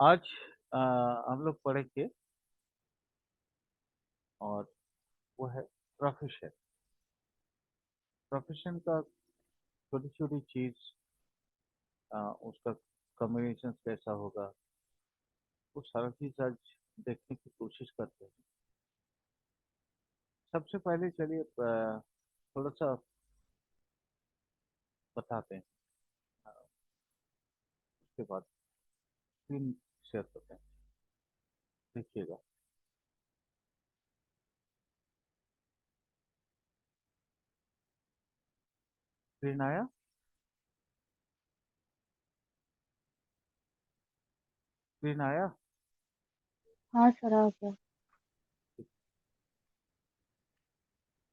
आज हम लोग पढ़ेंगे और वो है प्रोफेशन। प्रोफेशन का छोटी छोटी चीज, उसका कम्बिनेशन कैसा होगा, वो सारा चीज आज देखने की कोशिश करते हैं। सबसे पहले चलिए थोड़ा सा बताते हैं। अ, उसके बाद स्क्रीन शेयर करते हैं, देखिएगा। स्क्रीन आया? स्क्रीन आया? हाँ सर आ गया। ठीक।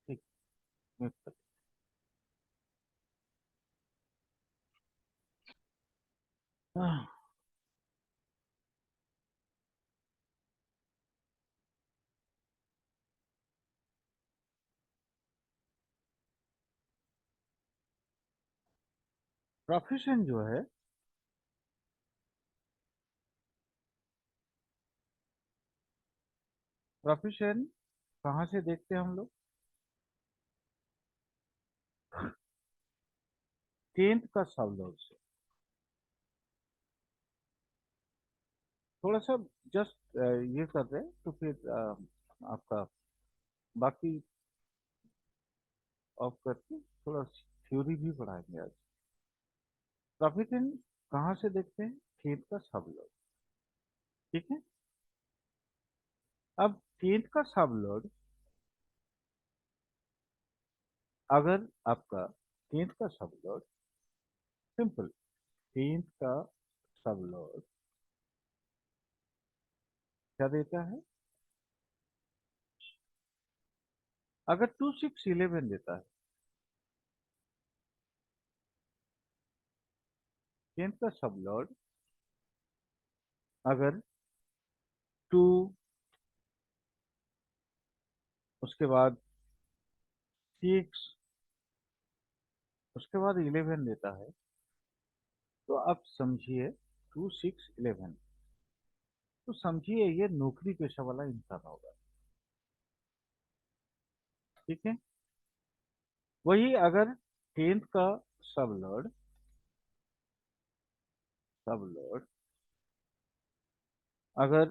ठीक। म्यूट कर। प्रोफेशन जो है, प्रोफेशन कहाँ से देखते हैं हम लोग? 10th का सब लोग से। थोड़ा सा जस्ट ये कर रहे हैं तो फिर आपका बाकी ऑफ करके थोड़ा थ्योरी भी पढ़ाएंगे आज। प्रॉफिट इन कहाँ से देखते हैं? खेत का सब लोड। ठीक है। अब खेत का सब लोड, अगर आपका खेत का सब लोड सिंपल, खेत का सब लोड क्या देता है? अगर 2611 देता है खेत का सब लोड, अगर 2, उसके बाद 6, उसके बाद 11 देता है, तो आप समझिए 2611, तो समझिए ये नौकरी पेशा वाला इंसान होगा। ठीक है। वही अगर 10th का सब लोड, सब लोड अगर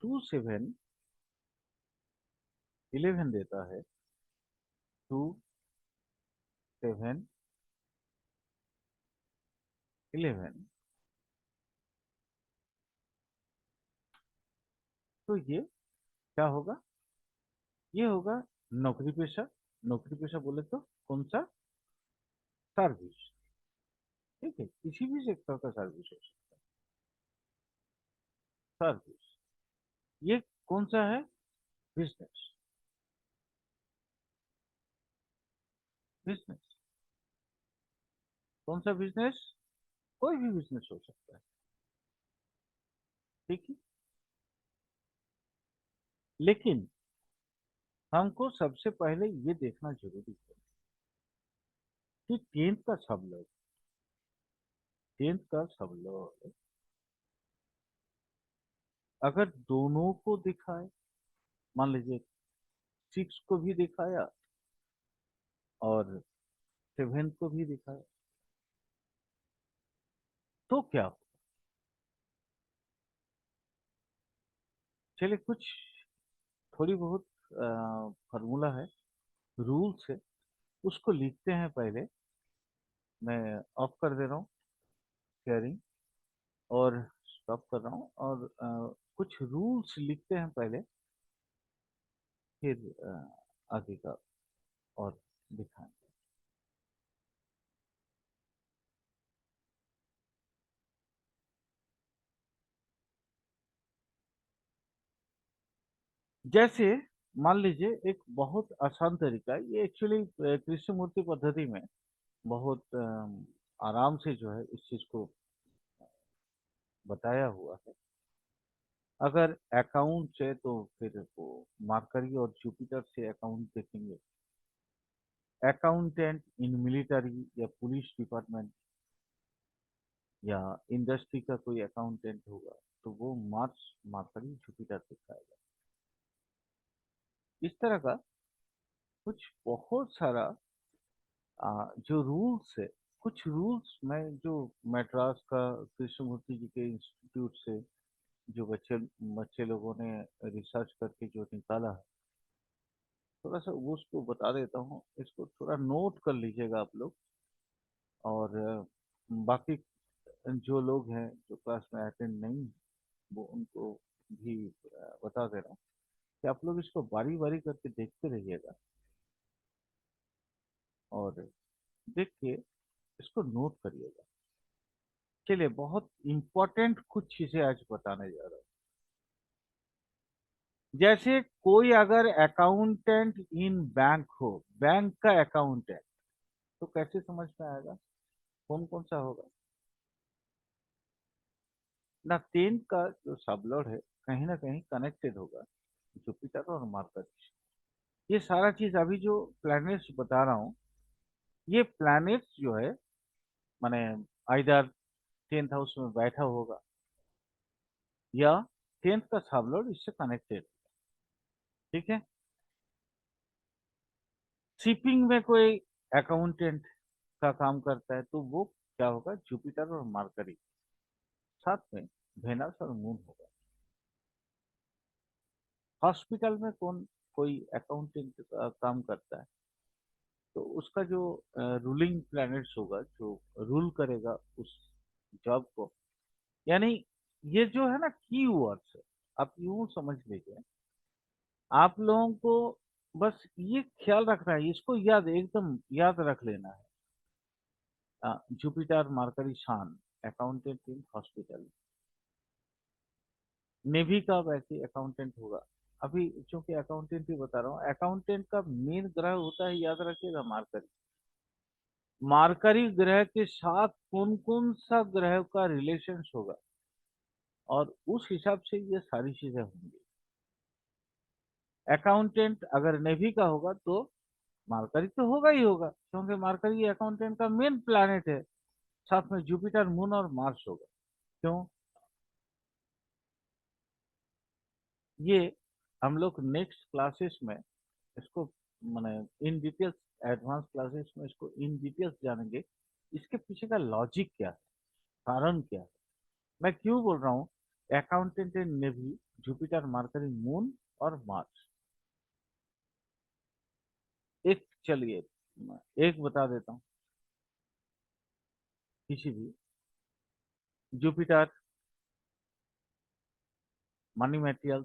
2711 देता है, 2711, तो ये क्या होगा? ये होगा नौकरी पेशा। नौकरी पेशा बोले तो कौन सा? सर्विस। ठीक है, किसी भी सेक्टर का सर्विस हो सकता है, सर्विस। ये कौन सा है? बिजनेस। बिजनेस। कौन सा बिजनेस? कोई भी बिजनेस हो सकता है। ठीक है। लेकिन हमको सबसे पहले ये देखना जरूरी है कि 10th का सब लोग, 10th का सब लोग अगर दोनों को दिखाए, मान लीजिए 6 को भी दिखाया और 7 को भी दिखाया, तो क्या हो? चलिए कुछ थोड़ी बहुत फार्मूला है, रूल्स है, उसको लिखते हैं पहले। मैं ऑफ कर दे रहा हूँ शेयरिंग और स्टॉप कर रहा हूँ, और कुछ रूल्स लिखते हैं पहले, फिर आगे का और दिखाएंगे। जैसे मान लीजिए एक बहुत आसान तरीका है, ये एक्चुअली कृष्णमूर्ति पद्धति में बहुत आराम से जो है इस चीज को बताया हुआ है। अगर अकाउंट है तो फिर वो मार्करी और जुपिटर से अकाउंट देखेंगे। अकाउंटेंट इन मिलिट्री या पुलिस डिपार्टमेंट, या इंडस्ट्री का कोई अकाउंटेंट होगा, तो वो मार्स मरकरी जुपिटर दिखाएगा। इस तरह का कुछ बहुत सारा जो रूल्स है, कुछ रूल्स मैं जो मैड्रास का कृष्णमूर्ति जी के इंस्टीट्यूट से जो बच्चे बच्चे लोगों ने रिसर्च करके जो निकाला है, थोड़ा सा वो उसको बता देता हूँ, इसको थोड़ा नोट कर लीजिएगा आप लोग। और बाकी जो लोग हैं जो क्लास में अटेंड नहीं, वो उनको भी बता दे रहा हूँ कि आप लोग इसको बारी बारी करके देखते रहिएगा, और देख के इसको नोट करिएगा। चलिए, बहुत इंपॉर्टेंट कुछ चीजें आज बताने जा रहा हूँ। जैसे कोई अगर अकाउंटेंट इन बैंक हो, बैंक का अकाउंटेंट, तो कैसे समझ में आएगा कौन कौन सा होगा ना। 10 का जो सबलॉर्ड है कहीं ना कहीं कनेक्टेड होगा जुपिटर और मरकरी। ये सारा चीज अभी जो प्लैनेट्स बता रहा हूँ, ये प्लैनेट्स जो है माने आइदर 10th हाउस में बैठा होगा, या 10th का सबलॉर्ड इससे कनेक्टेड। ठीक है। शिपिंग में कोई अकाउंटेंट का काम करता है, तो वो क्या होगा, जुपिटर और मरकरी, साथ में वेनस और मून होगा। हॉस्पिटल में कौन कोई अकाउंटेंट का काम करता है, तो उसका जो रूलिंग प्लैनेट्स होगा, जो रूल करेगा उस जॉब को, यानी ये जो है ना की वर्ड्स है, आप यूं समझ लीजिए। आप लोगों को बस ये ख्याल रखना है, इसको याद एकदम याद रख लेना है। Jupiter Mercury Sun, accountant in hospital. Navy का वैसे अकाउंटेंट होगा। अभी चूंकि अकाउंटेंट ही बता रहा हूँ, अकाउंटेंट का मेन ग्रह होता है, याद रखिएगा, मार्करी। मार्करी ग्रह के साथ कौन कौन सा ग्रह का रिलेशन होगा, और उस हिसाब से ये सारी चीजें होंगी। अकाउंटेंट अगर नेवी का होगा तो मार्करी तो होगा ही होगा, क्योंकि मार्करी अकाउंटेंट का मेन प्लैनेट है। साथ में जुपिटर, मून और मार्स होगा। क्यों? ये हम लोग नेक्स्ट क्लासेस में इसको माने इन डिटेल्स, एडवांस क्लासेस में इसको इन डिटेल्स जानेंगे। इसके पीछे का लॉजिक क्या है, कारण क्या है, मैं क्यों बोल रहा हूँ अकाउंटेंट इन नेवी, जुपिटर, मरकरी, मून और मार्स। एक चलिए एक बता देता हूँ। किसी भी, Jupiter money material,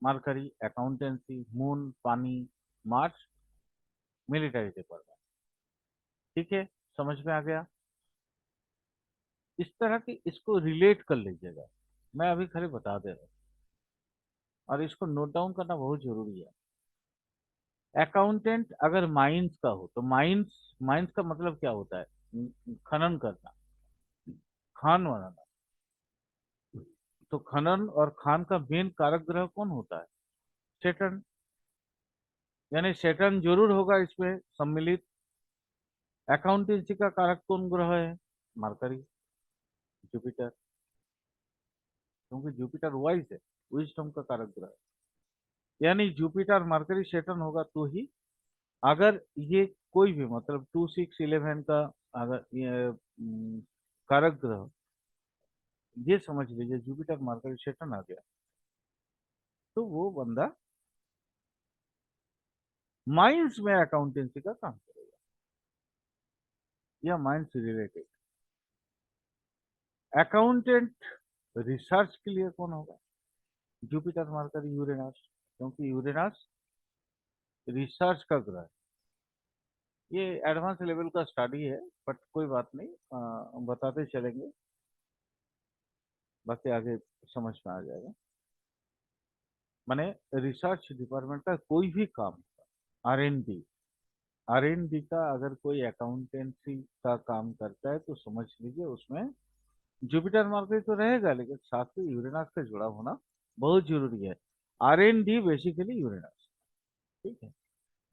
mercury accountancy, moon पानी, मार्स मिलिट्री डिपार्टमेंट। ठीक है, समझ में आ गया। इस तरह के इसको रिलेट कर लीजिएगा, मैं अभी खाली बता दे रहा हूँ, और इसको नोट डाउन करना बहुत जरूरी है। अकाउंटेंट अगर माइंस का हो, तो माइंस, माइंस का मतलब क्या होता है, खनन करना, खान बनाना। तो खनन और खान का मेन कारक ग्रह कौन होता है, सेटर्न। यानी सेटर्न जरूर होगा इसमें सम्मिलित। अकाउंटेंसी का कारक कौन ग्रह है, मरकरी, जुपिटर, क्योंकि जुपिटर वाइज है, विजडम का कारक ग्रह है। यानी जुपिटर मरकरी सेटर्न होगा तो ही, अगर ये कोई भी मतलब 2 6 11 का अगर ये कारक ग्रह, ये समझ लीजिए जुपिटर मरकरी सेटर्न आ गया, तो वो बंदा माइंस में अकाउंटेंसी का काम करेगा, या माइंस से रिलेटेड। अकाउंटेंट रिसर्च के लिए कौन होगा, जुपिटर मरकरी यूरेनस, क्योंकि यूरेनस रिसर्च का ग्रह है। ये एडवांस लेवल का स्टडी है, बट कोई बात नहीं, बताते चलेंगे, बाकी आगे समझ में आ जाएगा। माने रिसर्च डिपार्टमेंट का कोई भी काम, R&D, R&D का अगर कोई अकाउंटेंसी का काम करता है, तो समझ लीजिए उसमें जुपिटर मार्केट तो रहेगा, लेकिन साथ में यूरेनस का जुड़ा होना बहुत जरूरी है। R&D basically Uranus. ठीक है,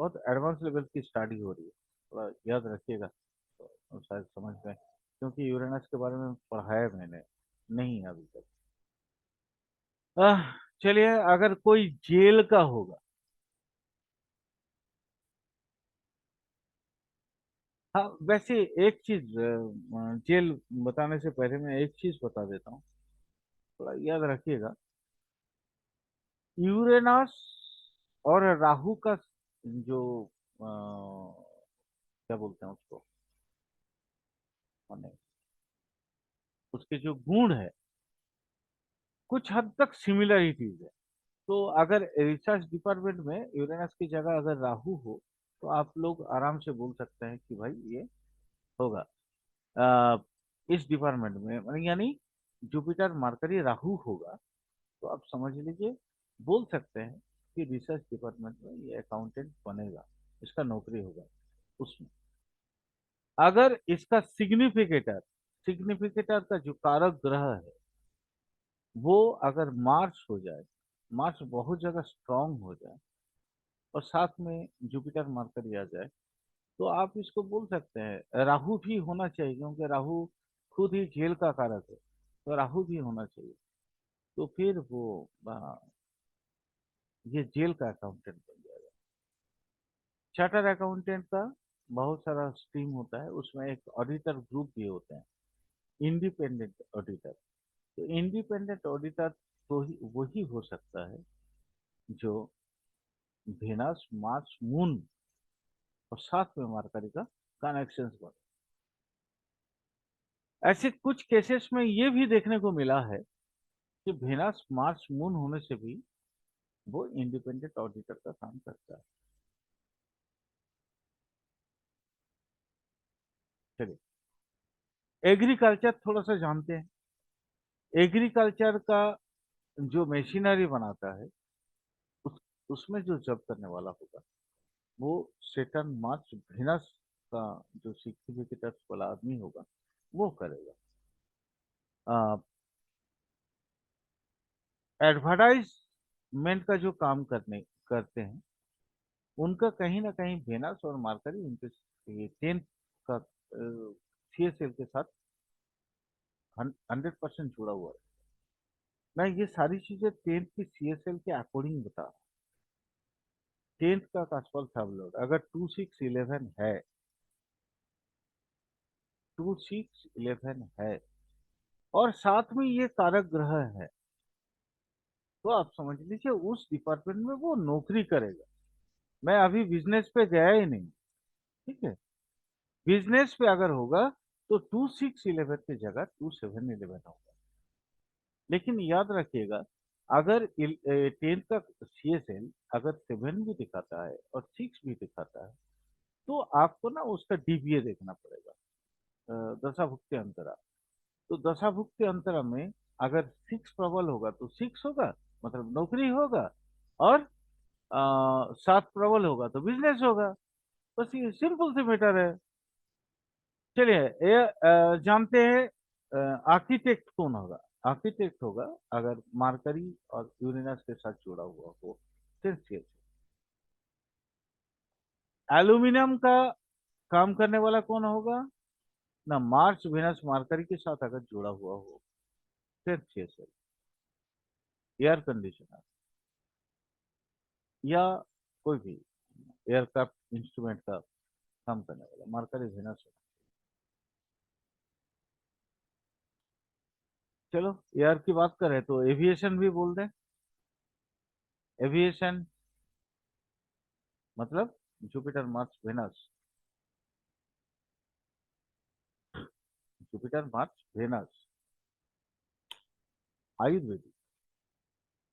बहुत एडवांस लेवल की स्टडी हो रही है, थोड़ा याद रखिएगा, तो शायद समझ में क्योंकि यूरेनस के बारे में पढ़ा है मैंने, नहीं अभी तक। चलिए, अगर कोई जेल का होगा। हाँ, वैसे एक चीज, जेल बताने से पहले मैं एक चीज बता देता हूँ, थोड़ा याद रखिएगा। यूरेनस और राहु का जो क्या बोलते हैं उसको, माने उसके जो गुण है, कुछ हद तक सिमिलरिटीज है। तो अगर रिसर्च डिपार्टमेंट में यूरेनस की जगह अगर राहु हो, तो आप लोग आराम से बोल सकते हैं कि भाई ये होगा। अ, इस डिपार्टमेंट में यानी जुपिटर मरकरी राहु होगा, तो आप समझ लीजिए, बोल सकते हैं कि रिसर्च डिपार्टमेंट में ये अकाउंटेंट बनेगा, इसका नौकरी होगा उसमें। अगर इसका सिग्निफिकेटर, सिग्निफिकेटर का जो कारक ग्रह है वो अगर मार्स हो जाए, मार्स बहुत ज्यादा स्ट्रांग हो जाए, और साथ में जुपिटर मरकरी आ जाए, तो आप इसको बोल सकते हैं राहु भी होना चाहिए, क्योंकि राहु खुद ही जेल का कारक है, तो राहु भी होना चाहिए। तो फिर वो ये जेल का अकाउंटेंट बन जाएगा। चार्टर अकाउंटेंट का बहुत सारा स्ट्रीम होता है, उसमें एक ऑडिटर ग्रुप भी होते हैं, इंडिपेंडेंट ऑडिटर। तो इंडिपेंडेंट ऑडिटर तो ही वही हो सकता है जो वेनस मार्स मून और साथ में मरकरी का कनेक्शन बने। ऐसे कुछ केसेस में ये भी देखने को मिला है कि वेनस मार्स मून होने से भी वो इंडिपेंडेंट ऑडिटर का काम करता है। चलिए, एग्रीकल्चर थोड़ा सा जानते हैं। एग्रीकल्चर का जो मशीनरी बनाता है, उस उसमें जो जब करने वाला होगा वो सेटर्न मार्च वेनस का जो सिग्निफिकेटर्स वाला आदमी होगा वो करेगा। एडवर्टाइजमेंट का जो काम करने करते हैं, उनका कहीं ना कहीं वेनस और मार्करी उनके ये 10 का सीएसएल के साथ 100% जुड़ा हुआ है। मैं ये सारी चीजें 10 की सीएसएल के अकॉर्डिंग बता रहा हूँ। 10 का काशफल फैबुलर अगर 2611 है, 2611 है, और साथ में ये कारक ग्रह है, तो आप समझ लीजिए उस डिपार्टमेंट में वो नौकरी करेगा। मैं अभी बिजनेस पे गया ही नहीं, ठीक है। बिजनेस पे अगर होगा तो 2611 की जगह 2711 होगा। लेकिन याद रखिएगा, अगर 10 का सीएसएल अगर 7 भी दिखाता है और 6 भी दिखाता है, तो आपको ना उसका डीबीए देखना पड़ेगा, दशा भुक्ति अंतरा। तो दशा भुक्ति अंतरा में अगर 6 प्रबल होगा तो 6 होगा, मतलब नौकरी होगा, और 7 प्रबल होगा तो बिजनेस होगा। बस ये सिंपल से मैटर है। चलिए, ये जानते हैं आर्किटेक्ट कौन होगा। आर्किटेक्ट होगा अगर मार्करी और यूरेनस के साथ जुड़ा हुआ हो, सिंसियर। एल्यूमिनियम का काम करने वाला कौन होगा, ना मार्स वेनस मार्करी के साथ अगर जुड़ा हुआ हो, सिंसियर। एयर कंडीशनर या कोई भी एयरक्राफ्ट इंस्ट्रूमेंट का काम करने वाला मार्करी वेनस होगा। चलो, एयर की बात करें तो एविएशन भी बोल दें। एविएशन मतलब Jupiter Mars Venus, Jupiter Mars Venus Ayurvedic,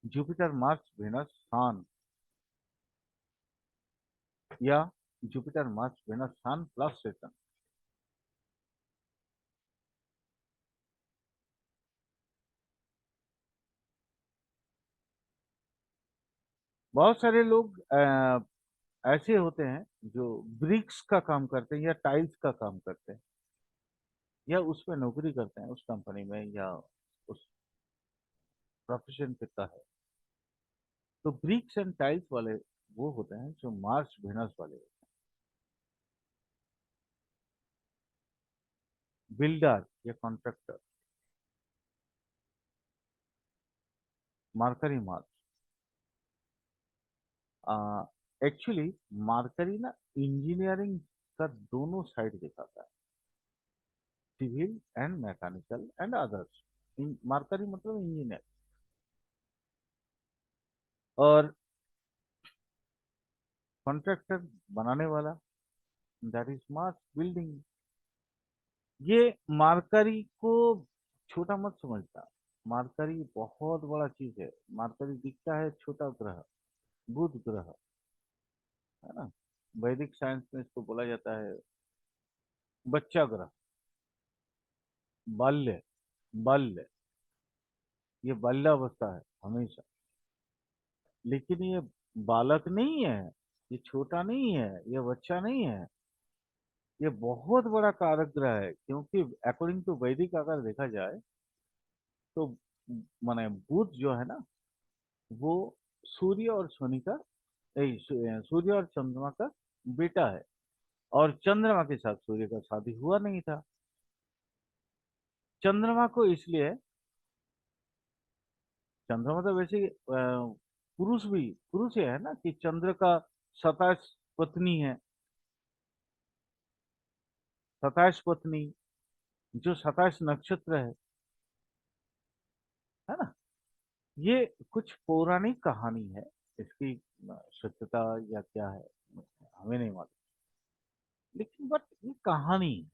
Jupiter Mars Venus sun, या Jupiter Mars Venus sun plus Saturn. बहुत सारे लोग ऐसे होते हैं जो ब्रिक्स का काम करते हैं या टाइल्स का काम करते हैं, या उसमें नौकरी करते हैं उस कंपनी में, या उस प्रोफेशन पे का है। तो ब्रिक्स एंड टाइल्स वाले वो होते हैं जो मार्स वेनस वाले होते builder or contractor, Mercury Mars. Actually Mercury ना इंजीनियरिंग का दोनों साइड दिखाता है, civil and mechanical and others. Mercury मतलब इंजीनियर। और कॉन्ट्रैक्टर बनाने वाला, दैट इज मार्च बिल्डिंग। ये मार्करी को छोटा मत समझना, मार्करी बहुत बड़ा चीज है। मार्करी दिखता है छोटा ग्रह, बुध ग्रह, है ना। वैदिक साइंस में इसको बोला जाता है बच्चा ग्रह, बाल्य, बाल्य। ये बाल्यावस्था है हमेशा। लेकिन ये बालक नहीं है, ये छोटा नहीं है, ये बच्चा नहीं है। ये बहुत बड़ा कारक ग्रह है, क्योंकि अकॉर्डिंग टू वैदिक अगर देखा जाए तो माने बुध जो है ना, वो सूर्य और शनि का सूर्य और चंद्रमा का बेटा है। और चंद्रमा के साथ सूर्य का शादी हुआ नहीं था। चंद्रमा को इसलिए, चंद्रमा तो वैसे पुरुष भी, पुरुष ही है ना, कि चंद्र का 27 पत्नी है, 27 पत्नी, जो 27 नक्षत्र है ना। ये कुछ पौराणिक कहानी है, इसकी सत्यता या क्या है हमें नहीं मालूम। लेकिन बट ये कहानी है,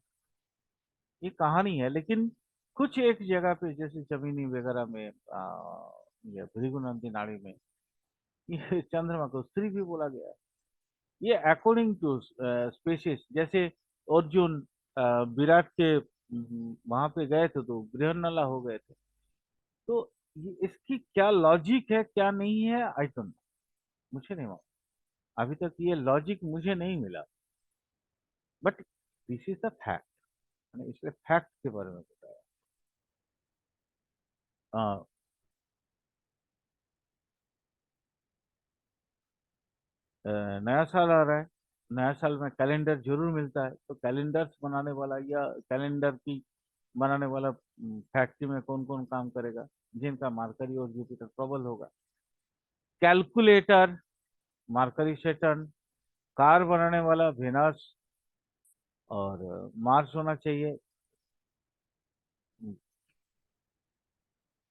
ये कहानी है। लेकिन कुछ एक जगह पे जैसे जमीनी वगैरह में या भृगुनंदी नाड़ी में ये चंद्रमा को स्त्री भी बोला गया है। ये अकॉर्डिंग टू स्पेसिस। जैसे अर्जुन विराट के वहां पे गए थे तो बृहन्नला हो गए थे। तो ये इसकी क्या लॉजिक है क्या नहीं है, आई डोंट नो, मुझे नहीं मालूम। अभी तक ये लॉजिक मुझे नहीं मिला। But this is the fact, मैंने इसलिए फैक्ट के बारे में बताया। अ, नया साल आ रहा है, नया साल में कैलेंडर जरूर मिलता है। तो कैलेंडर्स बनाने वाला या कैलेंडर की बनाने वाला फैक्ट्री में कौन कौन काम करेगा, जिनका मार्करी और जुपिटर प्रबल होगा। Calculator, Mercury Saturn. कार बनाने वाला वेनस और मार्स होना चाहिए।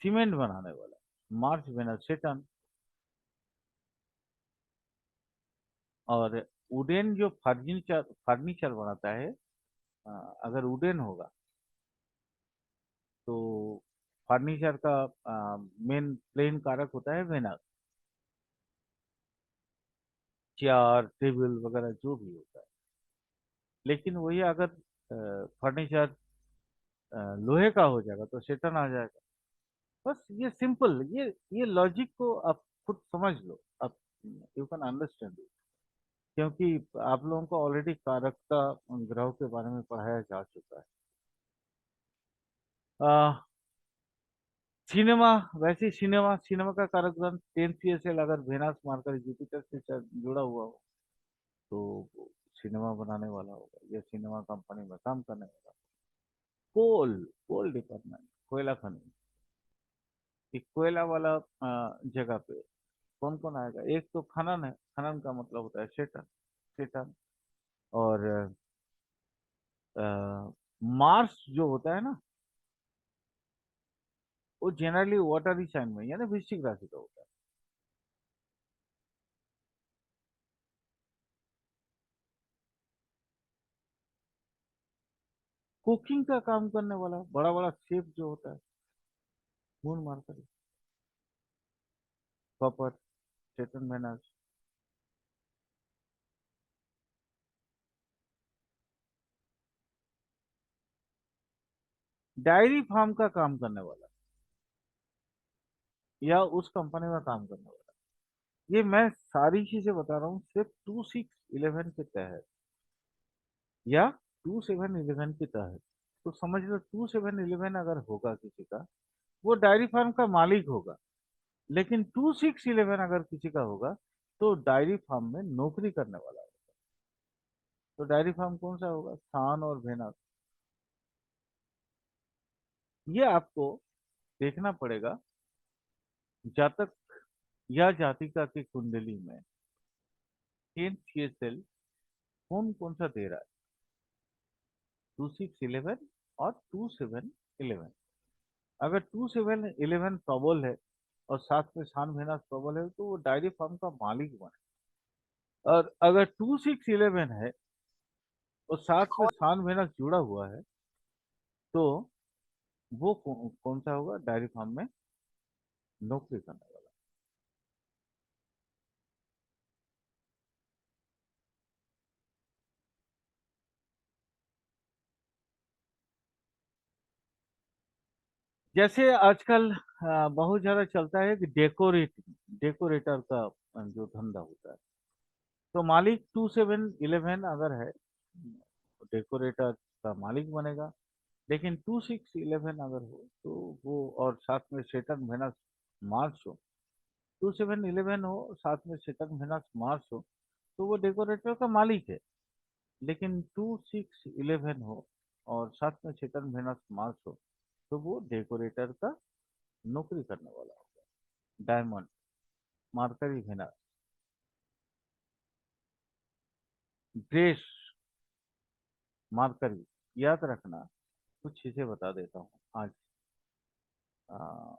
सीमेंट बनाने वाला मार्स वेनस सेटर्न। और वुडन जो फर्नीचर फर्नीचर बनाता है, अ, अगर वुडन होगा तो फर्नीचर का मेन प्लेन कारक होता है वेनस। चेयर टेबल वगैरह जो भी होता है। लेकिन वही अगर फर्नीचर लोहे का हो जाएगा तो सेटन आ जाएगा। बस ये सिंपल, ये लॉजिक को आप खुद समझ लो, आप यू कैन अंडरस्टैंड इट। क्योंकि आप लोगों को ऑलरेडी कारकता ग्रहों के बारे में पढ़ाया जा चुका है। सिनेमा, वैसे सिनेमा सिनेमा का कारक ग्रंथ 10 CSL अगर वेनस मार्कर जुपिटर से जुड़ा हुआ हो तो वो सिनेमा बनाने वाला होगा या सिनेमा कंपनी में काम करने वाला। कोल, कोल डिपार्टमेंट, कोयला खनि। कि कोयला वाला जगह पे कौन कौन आएगा। एक तो खनन है, खनन का मतलब होता है सेटन, सेटन। और मार्स जो होता है ना, वो जनरली वाटरी साइन में यानी वृश्चिक राशि का होता है। कुकिंग का काम करने वाला बड़ा बड़ा शेफ जो होता है, मून मार्कर, कॉपर, सेटन वेनस। डायरी फार्म का काम करने वाला या उस कंपनी में काम करने वाला। ये मैं सारी चीजें बता रहा हूँ सिर्फ 2611 के तहत या 2711 के तहत। तो समझ लो 2711 अगर होगा किसी का, वो डायरी फार्म का मालिक होगा। लेकिन 2611 अगर किसी का होगा तो डायरी फार्म में नौकरी करने वाला होगा। तो डायरी फार्म कौन सा होगा, सान और वेनस। ये आपको देखना पड़ेगा जातक या जातिका की कुंडली में 10 CSL कौन कौन सा दे रहा है। 2611 और 2711। अगर 2711 प्रबल है और साथ में शान भेनास प्रबल है तो वो डायरी फार्म का मालिक बने। और अगर 2611 है और साथ में शान भेनास जुड़ा हुआ है तो वो कौन सा होगा, डायरी फार्म में नौकरी करने वाला। जैसे आजकल बहुत ज्यादा चलता है कि डेकोरेटर का जो धंधा होता है, तो मालिक 2711 अगर है, डेकोरेटर का मालिक बनेगा। लेकिन 2611 अगर हो तो वो, और साथ में सेटन वेनस मार्स हो, 2711 हो साथ में सेटन वेनस मार्स हो तो वो डेकोरेटर का मालिक है। लेकिन 2611 हो और साथ में सेटन वेनस मार्स हो तो वो डेकोरेटर का नौकरी करने वाला होगा। डायमंड, मार्करी वेनस, ग्रेस, मार्करी, याद रखना। कुछ चीजें बता देता हूँ आज। आ,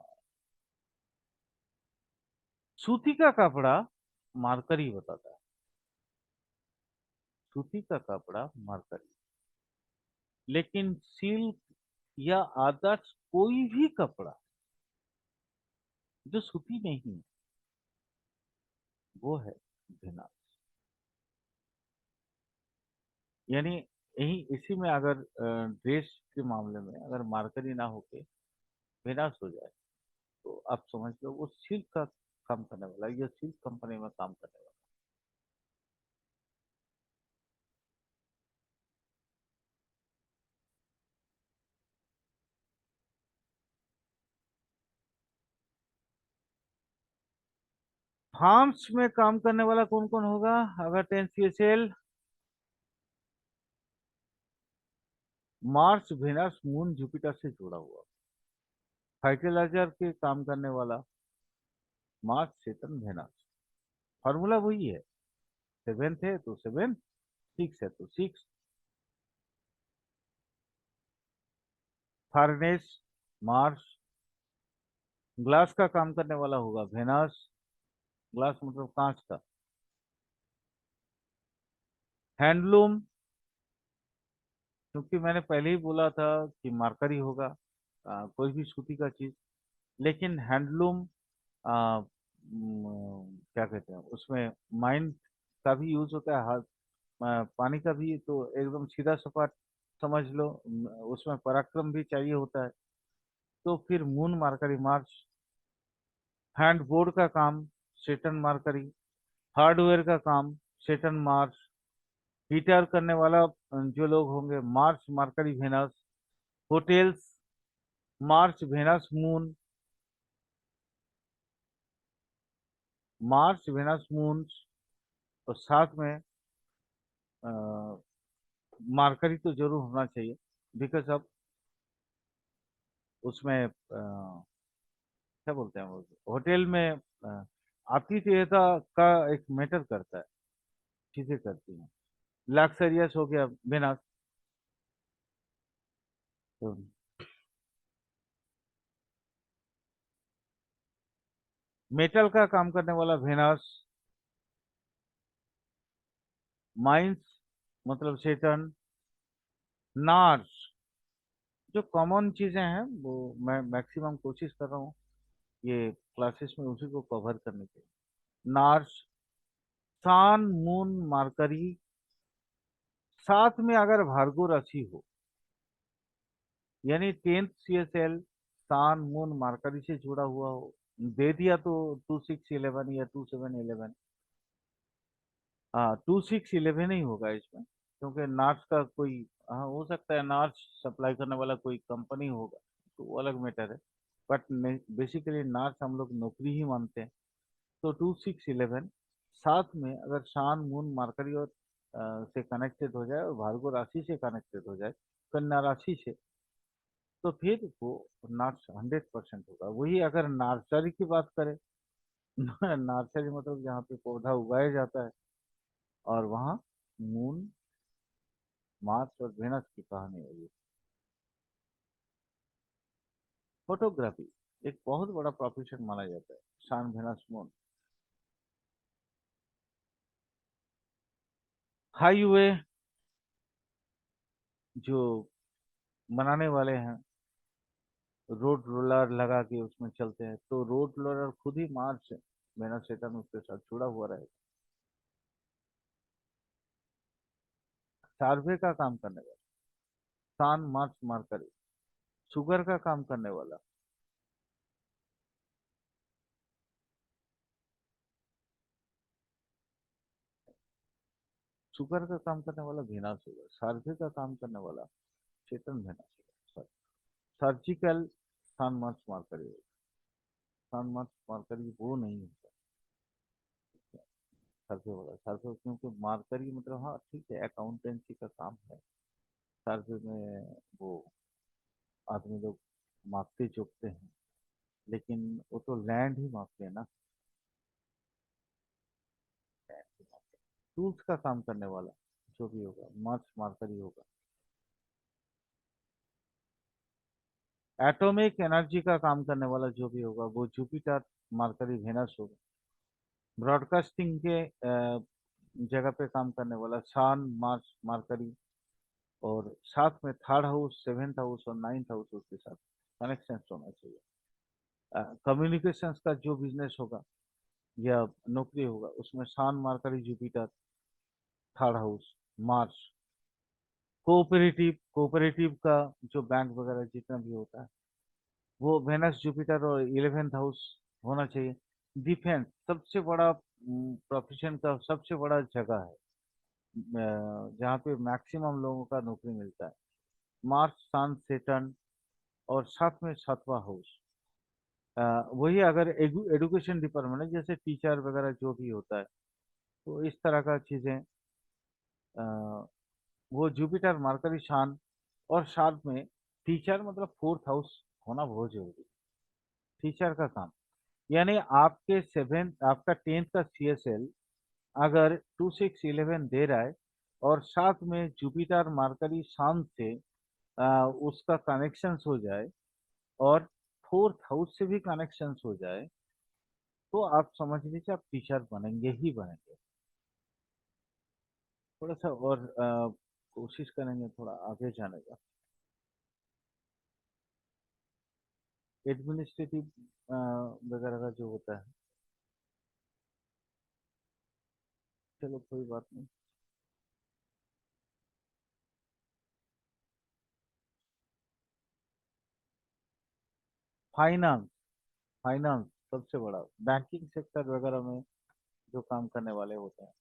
सूती का कपड़ा मार्करी बताता है। सूती का कपड़ा मार्करी। लेकिन सिल्क या अदर्स कोई भी कपड़ा जो सूती नहीं है वो है भेनास। यानी यही इसी में अगर ड्रेस के मामले में अगर मार्करी ना होके भेनास हो जाए तो आप समझ लो वो सिल्क का काम करने वाला है या सिल्क कंपनी में काम करने वाला है। फार्म्स में काम करने वाला कौन कौन होगा अगर 10 CSL? Mars, Venus, moon, Jupiter से जुड़ा हुआ। फर्टिलाइजर के काम करने वाला मार्स, सेटन, वेनस। फॉर्मूला वही है। सेवेंथ है तो सेवन, सिक्स है तो सिक्स। Furnace, Mars. ग्लास का काम करने वाला होगा वेनस। ग्लास मतलब कांच का। हैंडलूम, क्योंकि मैंने पहले ही बोला था कि मार्कर होगा कोई भी सूती का चीज। लेकिन हैंडलूम क्या कहते हैं उसमें, माइंड का भी यूज होता है, हाथ पानी का भी, तो एकदम सीधा सपाट समझ लो। उसमें पराक्रम भी चाहिए होता है। तो फिर मून मार्करी मार्च। हैंड बोर्ड का काम सेटन मार्करी। हार्डवेयर का काम सेटन मार्च। हीटर करने वाला जो लोग होंगे मार्च मार्करी वेनस। होटेल्स मार्च Venus moon. Mars Venus moon. और साथ में मार्करी तो जरूर होना चाहिए। बिकॉज अब उसमें क्या बोलते हैं वो, होटल में आतिथेयता का एक मैटर करता है, चीजें करती हैं। लग्जरियस हो गया वेनस। तो मेटल का काम करने वाला वेनस। माइंस मतलब सेटन। नार्स, जो कॉमन चीजें हैं वो मैं मैक्सिमम कोशिश कर रहा हूँ ये क्लासेस में उसी को कवर करने के। नार्स, सान, मून, मार्करी। साथ में अगर भार्गो राशि हो, यानी 10th CSL सान, मून, मार्करी से जुड़ा हुआ हो, दे दिया तो 2611 या 2711। हाँ, 2611 ही होगा इसमें, क्योंकि नार्स का कोई, हाँ हो सकता है नार्स सप्लाई करने वाला कोई कंपनी होगा तो वो अलग मैटर है। बट बेसिकली नार्स हम लोग नौकरी ही मानते हैं। तो 2611 साथ में अगर शान, मून, मार्करी और से कनेक्टेड हो जाए और भार्गो राशि से कनेक्टेड हो जाए, कन्या राशि से, तो फिर वो नर्स 100% होगा। वही अगर नर्सरी की बात करें नर्सरी मतलब जहाँ पे पौधा उगाया जाता है, और वहाँ मून, मार्स और वेनस की कहानी होगी। फोटोग्राफी एक बहुत बड़ा प्रोफेशन माना जाता है। सन, वेनस, मून। हाईवे जो बनाने वाले हैं, रोड रोलर लगा के उसमें चलते हैं, तो रोड रोलर खुद ही मार्स है, वेनस, सैटर्न उसके साथ जुड़ा हुआ रहेगा। सर्वे का काम करने वाला सन, मार्स, मरकरी। शुगर का काम करने वाला, शुगर का काम करने वाला वेनस होगा। सर्वे का काम करने वाला सैटर्न, वेनस होगा। सर्जिकल सन, मार्स, मरकरी होगा। सन, मार्स, मरकरी वो नहीं होता सर्वे वाला। सर्वे क्योंकि मरकरी मतलब, हाँ ठीक है, अकाउंटेंसी का काम है। सर्वे में वो आदमी लोग मापते जोखते हैं, लेकिन वो तो लैंड ही मापते हैं ना। टूल्स का काम करने वाला जो भी होगा, मार्च मार्कर ही होगा। एटॉमिक एनर्जी का काम करने वाला जो भी होगा, वो जुपिटर, मरकरी, वेनस होगा। ब्रॉडकास्टिंग के जगह पे काम करने वाला सन, मार्स, मरकरी। और साथ में थर्ड हाउस, सेवेंथ हाउस और नाइन्थ हाउस उसके साथ कनेक्शन होना चाहिए। कम्युनिकेशंस का जो बिजनेस होगा या नौकरी होगा, उसमें sun, Mercury, Jupiter, third house, Mars. Cooperative cooperative का जो बैंक वगैरह जितना भी होता है, वो वेनस, जुपिटर और 11th हाउस होना चाहिए। डिफेंस सबसे बड़ा प्रोफेशन का सबसे बड़ा जगह है, जहाँ पे मैक्सिमम लोगों का नौकरी मिलता है। मार्स, सन, सेटर्न और साथ में सातवां हाउस। वही अगर एजुकेशन डिपार्टमेंट है, जैसे टीचर वगैरह जो भी होता है, तो इस तरह का चीजें, वो जुपिटर, मरकरी, सन और साथ में टीचर मतलब फोर्थ हाउस होना बहुत जरूरी है। टीचर का काम, यानी आपके सेवेंथ, आपका 10th का सीएसएल अगर 2 6 11 दे रहा है, और साथ में जुपिटर, मरकरी, सन से उसका कनेक्शंस हो जाए, और फोर्थ हाउस से भी कनेक्शंस हो जाए, तो आप समझ लीजिए आप टीचर बनेंगे ही बनेंगे। थोड़ा सा और कोशिश करेंगे थोड़ा आगे जाने का। एडमिनिस्ट्रेटिव वगैरह का जो होता है, चलो कोई बात नहीं। फाइनेंस, फाइनेंस सबसे बड़ा, बैंकिंग सेक्टर वगैरह में जो काम करने वाले होते हैं,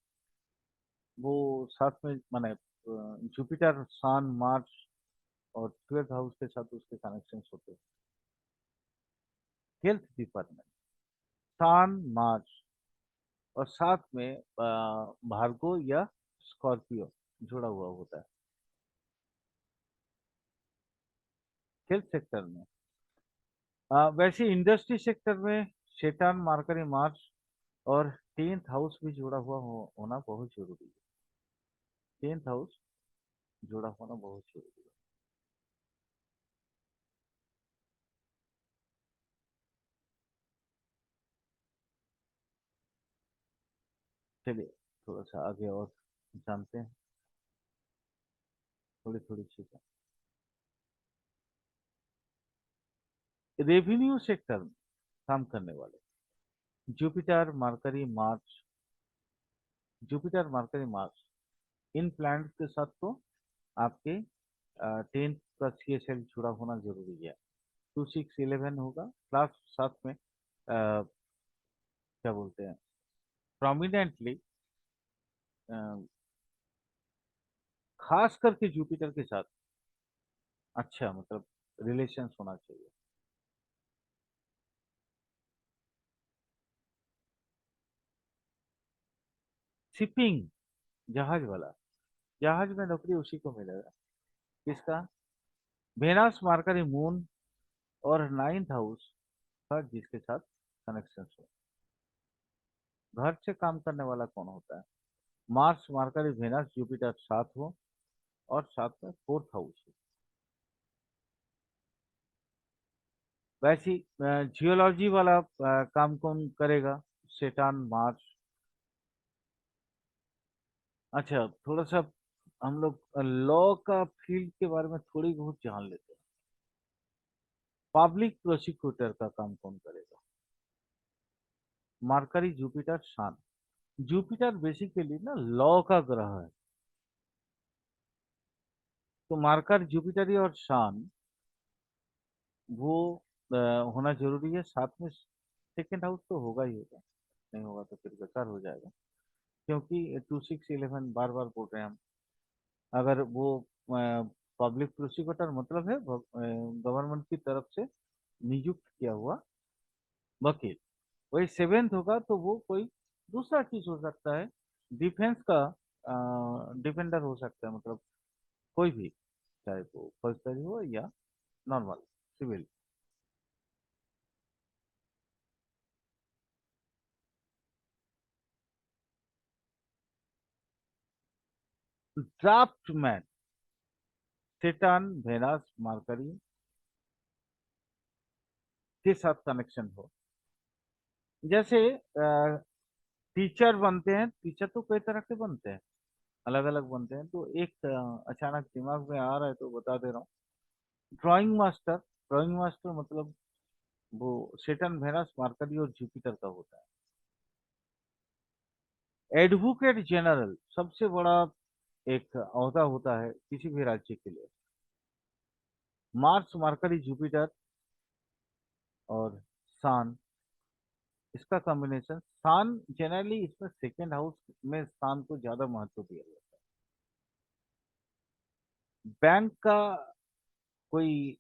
वो साथ में माने जुपिटर, सन, मार्स और 12th हाउस के साथ उसके कनेक्शन होते हैं। हेल्थ डिपार्टमेंट, सन, मार्स और साथ में भार्गो या स्कॉर्पियो जुड़ा हुआ होता है हेल्थ सेक्टर में। वैसे इंडस्ट्री सेक्टर में सेटर्न, मरकरी, मार्स और 10th हाउस भी जुड़ा हुआ होना बहुत जरूरी है। 10th हाउस जुड़ा होना बहुत जरूरी है। चलिए थोड़ा सा आगे और जानते हैं थोड़ी थोड़ी चीजें। रेवेन्यू सेक्टर में काम करने वाले Jupiter, Mercury, Mars, Jupiter, Mercury, Mars, इन प्लैनेट के साथ तो आपके 10th का सीएसएल जुड़ा होना जरूरी है। 2 6 11 होगा, प्लस साथ में क्या बोलते हैं, प्रोमिनेंटली खास करके जुपिटर के साथ अच्छा मतलब रिलेशन होना चाहिए। शिपिंग, जहाज वाला, जहाज में नौकरी उसी को मिलेगा। किसका? वेनस मरकरी मून और नाइन्थ हाउस का जिसके साथ कनेक्शन हो। घर से काम करने वाला कौन होता है? मार्स मरकरी वेनस जुपिटर साथ हो और साथ में फोर्थ हाउस हो। वैसी जियोलॉजी वाला काम कौन करेगा? Saturn Mars. अच्छा, थोड़ा सा हम लोग लॉ का फील्ड के बारे में थोड़ी बहुत जान लेते हैं। पब्लिक प्रोसिक्यूटर का काम कौन करेगा? मरकरी जुपिटर सन। जुपिटर बेसिकली ना लॉ का ग्रह है, तो मरकर जुपिटर और सन वो होना जरूरी है साथ में। सेकेंड हाउस तो होगा ही होगा, नहीं होगा तो फिर बेकार हो जाएगा। क्योंकि 2 6 11 बार बार बोल रहे हैं हम। अगर वो पब्लिक प्रोसिक्यूटर मतलब है गवर्नमेंट की तरफ से नियुक्त किया हुआ वकील, वही सेवेंथ होगा तो वो कोई दूसरा चीज हो सकता है। डिफेंस का डिफेंडर हो सकता है, मतलब कोई भी, चाहे वो फौजदारी हो या normal civil. Draftsman Saturn Venus Mercury के साथ कनेक्शन हो। जैसे टीचर बनते हैं, टीचर तो कई तरह के बनते हैं, अलग अलग बनते हैं, तो एक अचानक दिमाग में आ रहा है तो बता दे रहा हूँ। Drawing master. ड्राइंग मास्टर मतलब वो सेटर्न वेनस मरकरी और जुपिटर का होता है। एडवोकेट जनरल सबसे बड़ा एक ओहदा होता है किसी भी राज्य के लिए। मार्स मरकरी जुपिटर और सन, इसका कॉम्बिनेशन। सान जनरली इसमें सेकेंड हाउस में सान को ज्यादा महत्व दिया जाता है। बैंक का कोई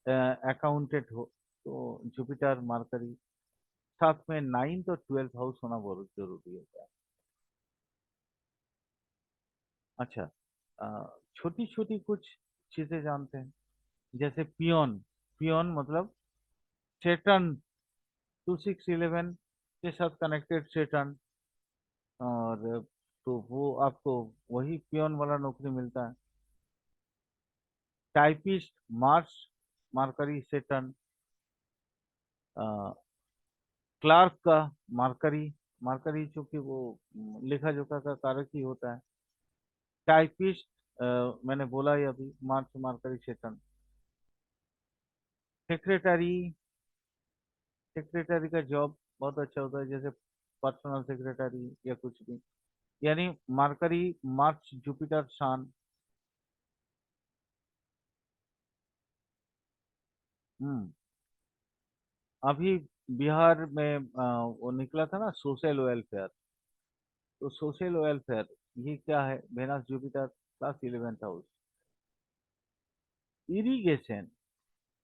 अकाउंटेंट हो तो जुपिटर मरकरी, साथ में नाइन्थ और ट्वेल्थ हाउस होना बहुत जरूरी होता है। अच्छा, छोटी छोटी कुछ चीजें जानते हैं, जैसे पियोन। पियोन मतलब सेटर्न 2 6 11 के साथ कनेक्टेड सेटर्न, और तो वो आपको वही पियोन वाला नौकरी मिलता है। Typist Mars Mercury Saturn. Clerk का मरकरी, मरकरी चूंकि वो लेखा जोखा का कारक ही होता है। टाइपिस्ट मैंने बोला ही अभी, मार्च मरकरी सेटर्न। सेक्रेटरी, सेक्रेटरी का जॉब बहुत अच्छा होता है, जैसे पर्सनल सेक्रेटरी या कुछ भी। यानी मरकरी मार्च जुपिटर सन। हम्म। अभी बिहार में वो निकला था ना सोशल वेलफेयर, तो सोशल वेलफेयर ये क्या है? Venus Jupiter plus 11th house. Irrigation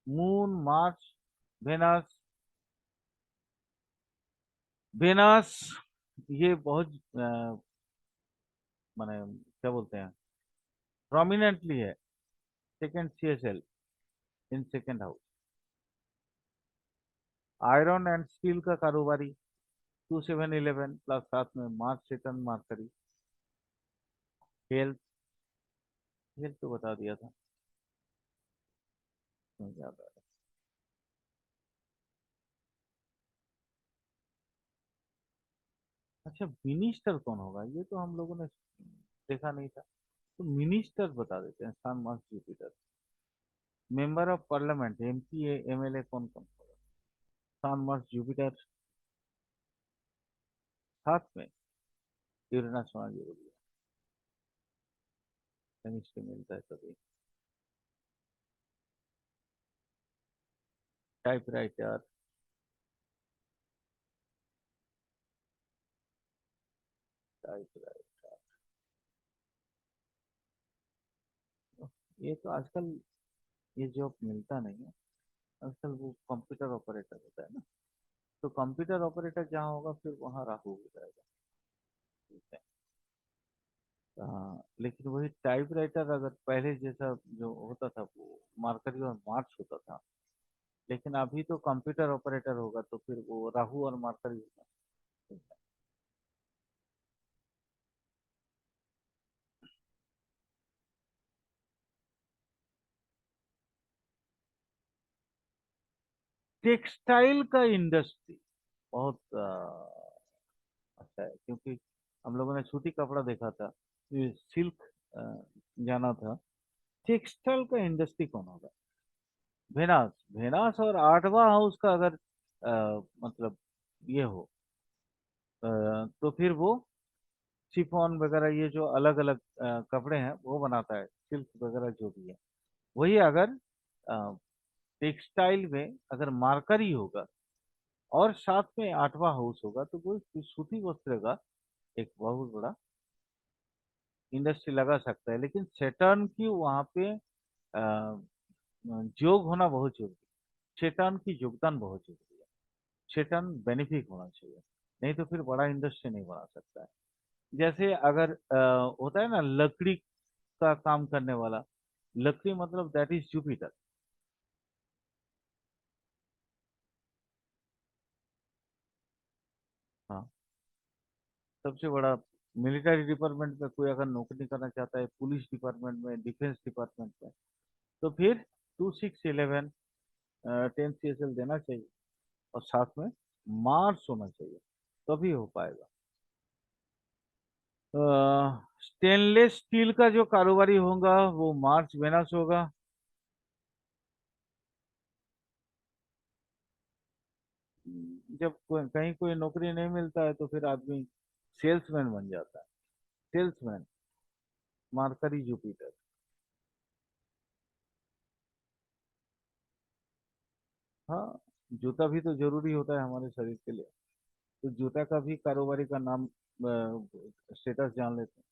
moon Mars Venus. Venus ये बहुत माने क्या बोलते हैं, प्रोमिनेंटली है second CSL in second house. Iron and steel का कारोबारी 2 7 11 प्लस साथ में Mars Saturn Mercury. Health, health तो बता दिया था, नहीं याद आ रहा। अच्छा, मिनिस्टर कौन होगा? ये तो हम लोगों ने देखा नहीं था, तो मिनिस्टर बता देते हैं। Sun Mars Jupiter. Member of parliament MP MLA कौन कौन होगा? सन मार्च जुपिटर, साथ में यूरेनस होना जरूरी है, केमिस्ट्री मिलता है तभी। टाइपराइटर। टाइपराइटर, ये तो आजकल ये जॉब मिलता नहीं है। आजकल वो कंप्यूटर ऑपरेटर होता है ना, तो कंप्यूटर ऑपरेटर जहाँ होगा फिर वहाँ राहु हो जाएगा। ठीक है। लेकिन वही टाइपराइटर अगर पहले जैसा जो होता था वो मार्करी और मार्च होता था, लेकिन अभी तो कंप्यूटर ऑपरेटर होगा तो फिर वो राहु और मार्करी होगा। टेक्सटाइल का इंडस्ट्री बहुत अच्छा है, क्योंकि हम लोगों ने सूती कपड़ा देखा था, ये सिल्क जाना था। टेक्सटाइल का इंडस्ट्री कौन होगा? वेनास। वेनास और आठवां हाउस का अगर मतलब ये हो, तो फिर वो शिफॉन वगैरह ये जो अलग अलग कपड़े हैं वो बनाता है, सिल्क वगैरह जो भी है। वही अगर टेक्सटाइल में अगर मार्करी होगा और साथ में आठवां हाउस होगा तो वो सूती वस्त्र का एक बहुत बड़ा इंडस्ट्री लगा सकता है। लेकिन सेटर्न की वहाँ पे योग होना बहुत जरूरी है। सेटर्न की योगदान बहुत जरूरी है। सेटर्न बेनिफिक होना चाहिए, नहीं तो फिर बड़ा इंडस्ट्री नहीं बना सकता है। जैसे अगर होता है ना लकड़ी का काम करने वाला, लकड़ी मतलब दैट इज जुपिटर। हाँ, सबसे बड़ा मिलिट्री डिपार्टमेंट में कोई अगर नौकरी करना चाहता है, पुलिस डिपार्टमेंट में, डिफेंस डिपार्टमेंट में, तो फिर 2611 10 CSL देना चाहिए और साथ में मार्स होना चाहिए, तभी हो पाएगा। स्टेनलेस स्टील का जो कारोबारी होगा वो मार्च वेनस होगा। जब कहीं कोई नौकरी नहीं मिलता है तो फिर आदमी सेल्समैन बन जाता है। Salesman, Mercury Jupiter. हाँ, जूता भी तो जरूरी होता है हमारे शरीर के लिए, तो जूता का भी कारोबारी का नाम स्टेटस जान लेते हैं।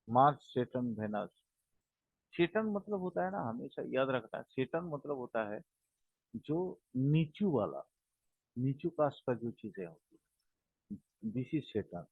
मार्च सेटन वेनस। सेटन मतलब होता है ना, हमेशा याद रखना है, सेटन मतलब होता है जो नीचू वाला, नीचू कास्ट का जो चीजें होती है, दिस इज सेटन।